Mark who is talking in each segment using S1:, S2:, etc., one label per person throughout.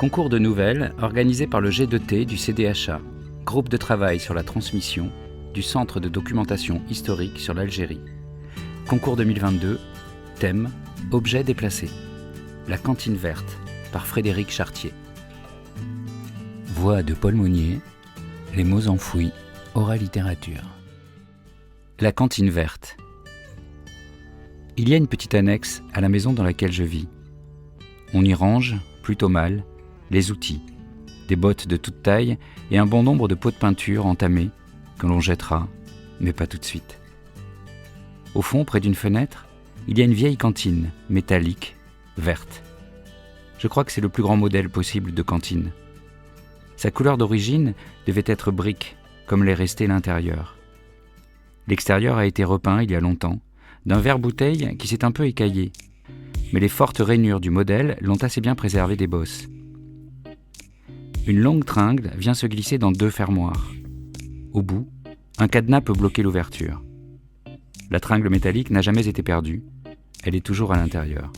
S1: Concours de nouvelles organisé par le G2T du CDHA, groupe de travail sur la transmission du Centre de documentation historique sur l'Algérie. Concours 2022, thème « Objets déplacés ». La cantine verte, par Frédéric Chartier. Voix de Paul Monnier, les mots enfouis, Aura Littérature. La cantine verte. Il y a une petite annexe à la maison dans laquelle je vis. On y range, plutôt mal, les outils, des bottes de toute taille et un bon nombre de pots de peinture entamés que l'on jettera, mais pas tout de suite. Au fond, près d'une fenêtre, il y a une vieille cantine, métallique, verte. Je crois que c'est le plus grand modèle possible de cantine. Sa couleur d'origine devait être brique, comme l'est resté l'intérieur. L'extérieur a été repeint il y a longtemps, d'un verre-bouteille qui s'est un peu écaillé, mais les fortes rainures du modèle l'ont assez bien préservé des bosses. Une longue tringle vient se glisser dans 2 fermoirs. Au bout, un cadenas peut bloquer l'ouverture. La tringle métallique n'a jamais été perdue, elle est toujours à l'intérieur.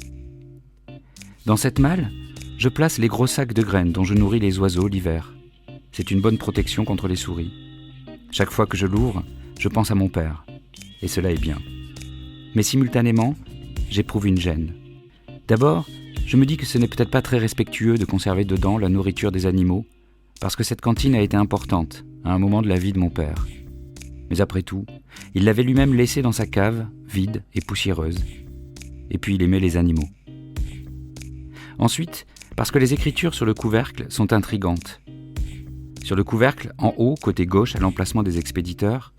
S1: Dans cette malle, je place les gros sacs de graines dont je nourris les oiseaux l'hiver. C'est une bonne protection contre les souris. Chaque fois que je l'ouvre, je pense à mon père, et cela est bien. Mais simultanément, j'éprouve une gêne. D'abord, je me dis que ce n'est peut-être pas très respectueux de conserver dedans la nourriture des animaux, parce que cette cantine a été importante à un moment de la vie de mon père. Mais après tout, il l'avait lui-même laissée dans sa cave, vide et poussiéreuse. Et puis il aimait les animaux. Ensuite, parce que les écritures sur le couvercle sont intrigantes. Sur le couvercle, en haut, côté gauche, à l'emplacement des expéditeurs,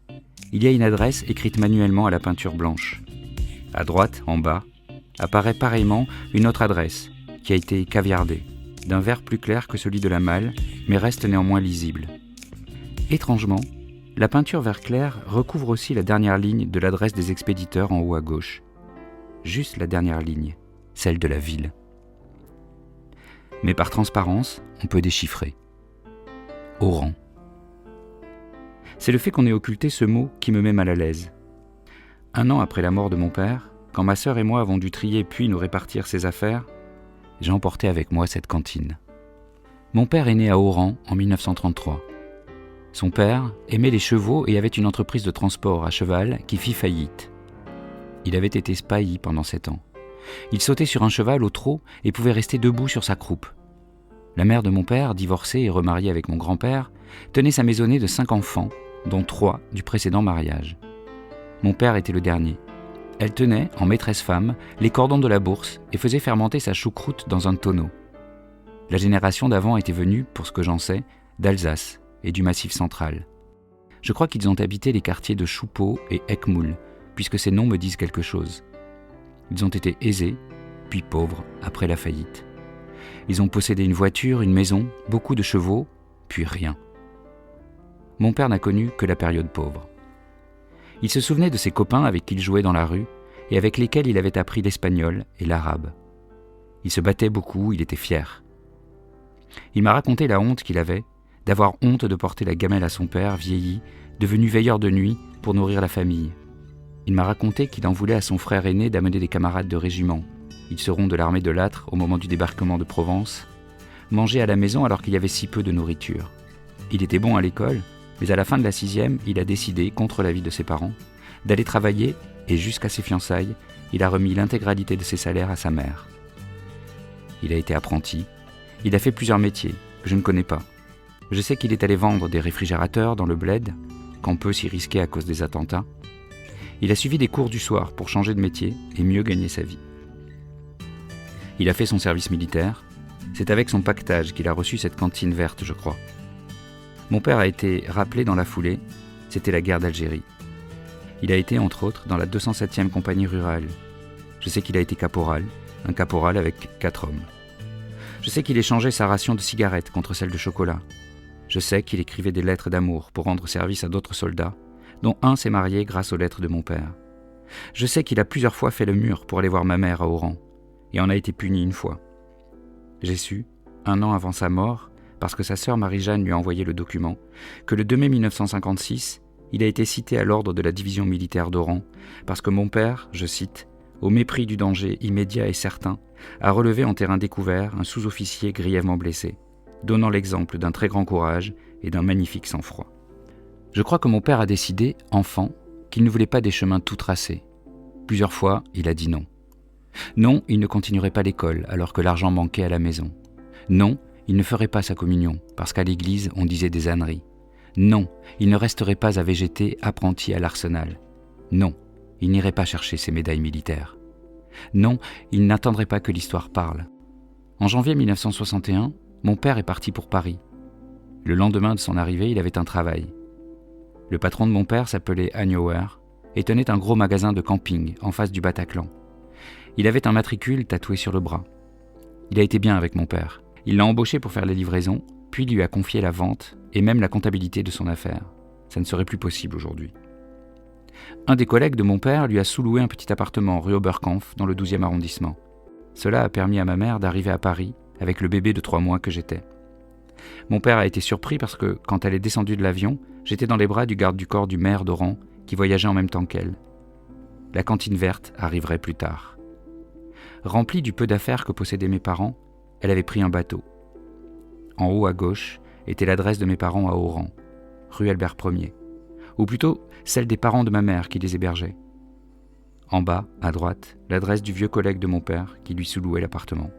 S1: il y a une adresse écrite manuellement à la peinture blanche. À droite, en bas, apparaît pareillement une autre adresse, qui a été caviardée, d'un vert plus clair que celui de la malle, mais reste néanmoins lisible. Étrangement, la peinture vert clair recouvre aussi la dernière ligne de l'adresse des expéditeurs en haut à gauche. Juste la dernière ligne, celle de la ville. Mais par transparence, on peut déchiffrer. Oran. C'est le fait qu'on ait occulté ce mot qui me met mal à l'aise. 1 an après la mort de mon père, quand ma sœur et moi avons dû trier puis nous répartir ses affaires, j'ai emporté avec moi cette cantine. Mon père est né à Oran en 1933. Son père aimait les chevaux et avait une entreprise de transport à cheval qui fit faillite. Il avait été spahi pendant 7 ans. Il sautait sur un cheval au trot et pouvait rester debout sur sa croupe. La mère de mon père, divorcée et remariée avec mon grand-père, tenait sa maisonnée de 5 enfants, dont 3 du précédent mariage. Mon père était le dernier. Elle tenait, en maîtresse femme, les cordons de la bourse et faisait fermenter sa choucroute dans un tonneau. La génération d'avant était venue, pour ce que j'en sais, d'Alsace et du Massif central. Je crois qu'ils ont habité les quartiers de Choupeau et Eckmoul, puisque ces noms me disent quelque chose. Ils ont été aisés, puis pauvres, après la faillite. Ils ont possédé une voiture, une maison, beaucoup de chevaux, puis rien. Mon père n'a connu que la période pauvre. Il se souvenait de ses copains avec qui il jouait dans la rue et avec lesquels il avait appris l'espagnol et l'arabe. Il se battait beaucoup, il était fier. Il m'a raconté la honte qu'il avait d'avoir honte de porter la gamelle à son père, vieilli, devenu veilleur de nuit pour nourrir la famille. Il m'a raconté qu'il en voulait à son frère aîné d'amener des camarades de régiment. Ils seront de l'armée de Lattre au moment du débarquement de Provence, manger à la maison alors qu'il y avait si peu de nourriture. Il était bon à l'école, mais à la fin de la 6e, il a décidé, contre l'avis de ses parents, d'aller travailler et jusqu'à ses fiançailles, il a remis l'intégralité de ses salaires à sa mère. Il a été apprenti, il a fait plusieurs métiers que je ne connais pas. Je sais qu'il est allé vendre des réfrigérateurs dans le bled, qu'on peut s'y risquer à cause des attentats. Il a suivi des cours du soir pour changer de métier et mieux gagner sa vie. Il a fait son service militaire. C'est avec son pactage qu'il a reçu cette cantine verte, je crois. Mon père a été rappelé dans la foulée. C'était la guerre d'Algérie. Il a été, entre autres, dans la 207e compagnie rurale. Je sais qu'il a été caporal, un caporal avec 4 hommes. Je sais qu'il échangeait sa ration de cigarettes contre celle de chocolat. Je sais qu'il écrivait des lettres d'amour pour rendre service à d'autres soldats, dont un s'est marié grâce aux lettres de mon père. Je sais qu'il a plusieurs fois fait le mur pour aller voir ma mère à Oran, et en a été puni une fois. J'ai su, 1 an avant sa mort, parce que sa sœur Marie-Jeanne lui a envoyé le document, que le 2 mai 1956, il a été cité à l'ordre de la division militaire d'Oran, parce que mon père, je cite, au mépris du danger immédiat et certain, a relevé en terrain découvert un sous-officier grièvement blessé, donnant l'exemple d'un très grand courage et d'un magnifique sang-froid. Je crois que mon père a décidé, enfant, qu'il ne voulait pas des chemins tout tracés. Plusieurs fois, il a dit non. Non, il ne continuerait pas l'école alors que l'argent manquait à la maison. Non, il ne ferait pas sa communion parce qu'à l'église on disait des âneries. Non, il ne resterait pas à végéter apprenti à l'arsenal. Non, il n'irait pas chercher ses médailles militaires. Non, il n'attendrait pas que l'histoire parle. En janvier 1961, mon père est parti pour Paris. Le lendemain de son arrivée, il avait un travail. Le patron de mon père s'appelait Hanauer et tenait un gros magasin de camping en face du Bataclan. Il avait un matricule tatoué sur le bras. Il a été bien avec mon père. Il l'a embauché pour faire les livraisons, puis lui a confié la vente et même la comptabilité de son affaire. Ça ne serait plus possible aujourd'hui. Un des collègues de mon père lui a sous-loué un petit appartement rue Oberkampf dans le 12e arrondissement. Cela a permis à ma mère d'arriver à Paris avec le bébé de 3 mois que j'étais. Mon père a été surpris parce que, quand elle est descendue de l'avion, j'étais dans les bras du garde du corps du maire d'Oran qui voyageait en même temps qu'elle. La cantine verte arriverait plus tard. Remplie du peu d'affaires que possédaient mes parents, elle avait pris un bateau. En haut à gauche était l'adresse de mes parents à Oran, rue Albert Ier, ou plutôt celle des parents de ma mère qui les hébergeaient. En bas, à droite, l'adresse du vieux collègue de mon père qui lui sous-louait l'appartement.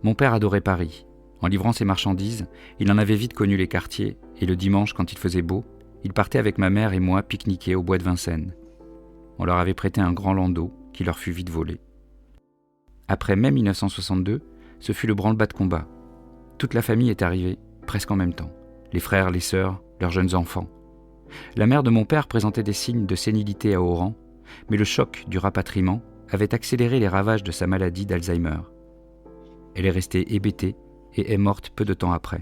S1: Mon père adorait Paris. En livrant ses marchandises, il en avait vite connu les quartiers et le dimanche, quand il faisait beau, il partait avec ma mère et moi pique-niquer au bois de Vincennes. On leur avait prêté un grand landau qui leur fut vite volé. Après mai 1962, ce fut le branle-bas de combat. Toute la famille est arrivée, presque en même temps. Les frères, les sœurs, leurs jeunes enfants. La mère de mon père présentait des signes de sénilité à Oran, mais le choc du rapatriement avait accéléré les ravages de sa maladie d'Alzheimer. Elle est restée hébétée et est morte peu de temps après.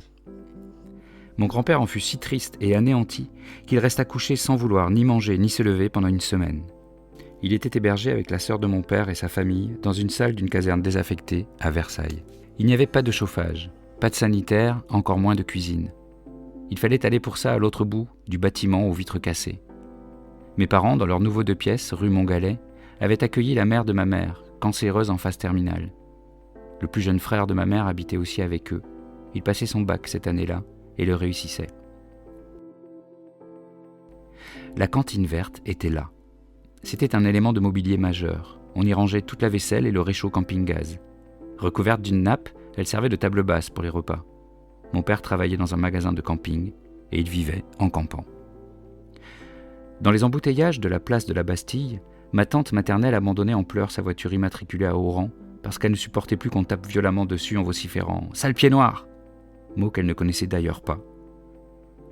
S1: Mon grand-père en fut si triste et anéanti qu'il resta couché sans vouloir ni manger ni se lever pendant une semaine. Il était hébergé avec la sœur de mon père et sa famille dans une salle d'une caserne désaffectée à Versailles. Il n'y avait pas de chauffage, pas de sanitaire, encore moins de cuisine. Il fallait aller pour ça à l'autre bout du bâtiment aux vitres cassées. Mes parents, dans leur nouveau 2 pièces, rue Montgalet, avaient accueilli la mère de ma mère, cancéreuse en phase terminale. Le plus jeune frère de ma mère habitait aussi avec eux. Il passait son bac cette année-là et le réussissait. La cantine verte était là. C'était un élément de mobilier majeur. On y rangeait toute la vaisselle et le réchaud camping-gaz. Recouverte d'une nappe, elle servait de table basse pour les repas. Mon père travaillait dans un magasin de camping et il vivait en campant. Dans les embouteillages de la place de la Bastille, ma tante maternelle abandonnait en pleurs sa voiture immatriculée à Oran parce qu'elle ne supportait plus qu'on tape violemment dessus en vociférant « Sale pied noir !» mot qu'elle ne connaissait d'ailleurs pas.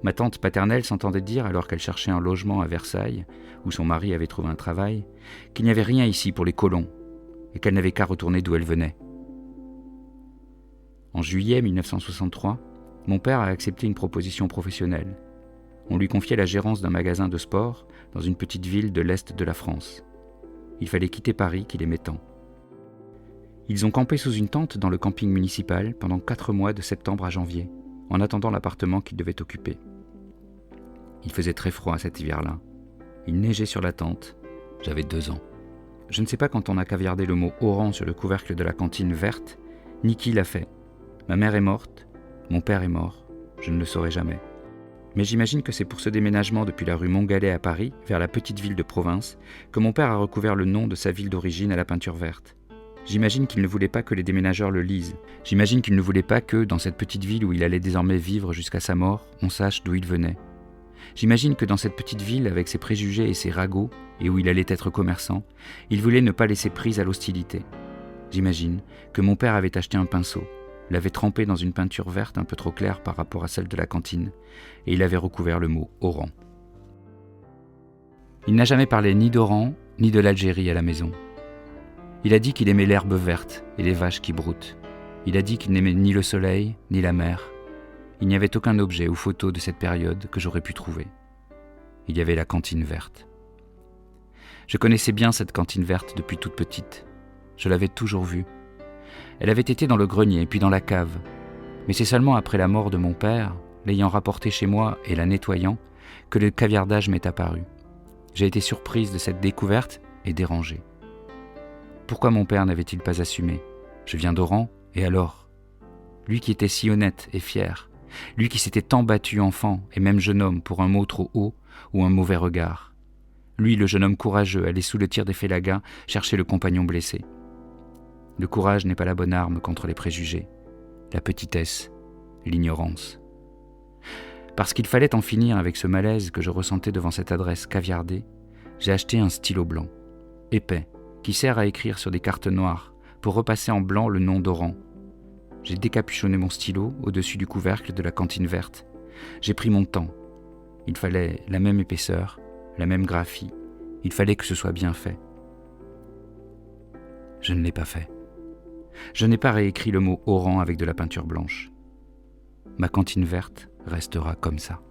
S1: Ma tante paternelle s'entendait dire, alors qu'elle cherchait un logement à Versailles, où son mari avait trouvé un travail, qu'il n'y avait rien ici pour les colons et qu'elle n'avait qu'à retourner d'où elle venait. En juillet 1963, mon père a accepté une proposition professionnelle. On lui confiait la gérance d'un magasin de sport dans une petite ville de l'Est de la France. Il fallait quitter Paris qu'il aimait tant. Ils ont campé sous une tente dans le camping municipal pendant 4 mois de septembre à janvier, en attendant l'appartement qu'ils devaient occuper. Il faisait très froid cet hiver-là. Il neigeait sur la tente. J'avais 2 ans. Je ne sais pas quand on a caviardé le mot « Oran » sur le couvercle de la cantine verte, ni qui l'a fait. Ma mère est morte, mon père est mort, je ne le saurai jamais. Mais j'imagine que c'est pour ce déménagement depuis la rue Montgalet à Paris, vers la petite ville de province, que mon père a recouvert le nom de sa ville d'origine à la peinture verte. J'imagine qu'il ne voulait pas que les déménageurs le lisent. J'imagine qu'il ne voulait pas que, dans cette petite ville où il allait désormais vivre jusqu'à sa mort, on sache d'où il venait. J'imagine que dans cette petite ville, avec ses préjugés et ses ragots, et où il allait être commerçant, il voulait ne pas laisser prise à l'hostilité. J'imagine que mon père avait acheté un pinceau, l'avait trempé dans une peinture verte un peu trop claire par rapport à celle de la cantine, et il avait recouvert le mot « Oran ». Il n'a jamais parlé ni d'Oran, ni de l'Algérie à la maison. Il a dit qu'il aimait l'herbe verte et les vaches qui broutent. Il a dit qu'il n'aimait ni le soleil, ni la mer. Il n'y avait aucun objet ou photo de cette période que j'aurais pu trouver. Il y avait la cantine verte. Je connaissais bien cette cantine verte depuis toute petite. Je l'avais toujours vue. Elle avait été dans le grenier, puis dans la cave. Mais c'est seulement après la mort de mon père, l'ayant rapportée chez moi et la nettoyant, que le caviardage m'est apparu. J'ai été surprise de cette découverte et dérangé. Pourquoi mon père n'avait-il pas assumé ? Je viens d'Oran, et alors ? Lui qui était si honnête et fier, lui qui s'était tant battu enfant et même jeune homme pour un mot trop haut ou un mauvais regard. Lui, le jeune homme courageux, allé sous le tir des félagas chercher le compagnon blessé. Le courage n'est pas la bonne arme contre les préjugés, la petitesse, l'ignorance. Parce qu'il fallait en finir avec ce malaise que je ressentais devant cette adresse caviardée, j'ai acheté un stylo blanc, épais, qui sert à écrire sur des cartes noires pour repasser en blanc le nom d'Oran. J'ai décapuchonné mon stylo au-dessus du couvercle de la cantine verte. J'ai pris mon temps. Il fallait la même épaisseur, la même graphie. Il fallait que ce soit bien fait. Je ne l'ai pas fait. Je n'ai pas réécrit le mot Oran avec de la peinture blanche. Ma cantine verte restera comme ça.